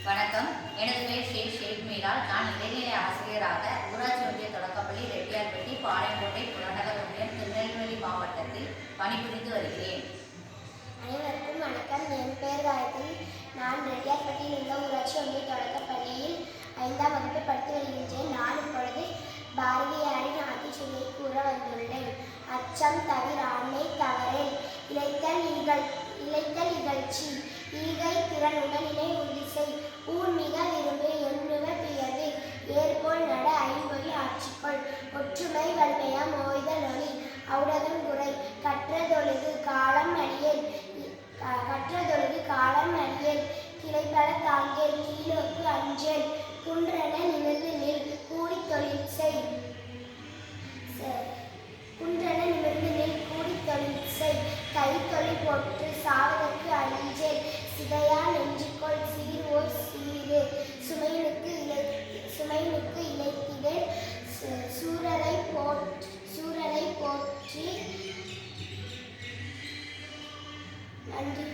வணக்கம். எனது பெயர் ஷேக் மீரால். நான் இடைநிலை ஆசிரியராக ஊராட்சி ஒன்றிய தொடக்கப்பள்ளி ரெட்டியார்பட்டி பாளையங்கோட்டை புறநகர் ஒன்றியம் திருநெல்வேலி மாவட்டத்தில் பணிபுரிந்து வருகிறேன். அனைவருக்கும் வணக்கம். என் பெயர் காயத்ரி. நான் ரெட்டியார்பட்டியில் உள்ள ஊராட்சி ஒன்றிய தொடக்கப்பள்ளியில் 5ஆம் வகுப்பு படித்து வருகின்றேன். நான் இப்பொழுது பாரதியாரின் ஆத்திச்சூடியை கூற வந்துள்ளேன். அச்சம் தவிர ஆண்மை தவறேன், இளைத்தல் இகழ்ச்சி, ஈகை திறன் உடலினை உறுதி செய், ஊர் மிக விரும்பு எண்ணுவ பியது, ஏற்போல் நட ஐம்பொறி ஆட்சிக்கொள், ஒற்றுமை வலிமையாம் ஓய்தல் ஒளி, ஔடதம் குறை, கற்றதொழுது காலம் அடியேன், கிளைபல தாங்கேல், கீழோக்கு அஞ்சேல், குன்றென நிமிர்ந்து நில், கூடித் தொழில் செய், கைத்தொழில் போற்று, சாவதற்கு அஞ்சேல், சிதையா நெஞ்சுக்கொள், சீர்வோர் சீரு, சுமையினுக்கு இளைத்திடேல், சூரரை போற்றி. நன்றி.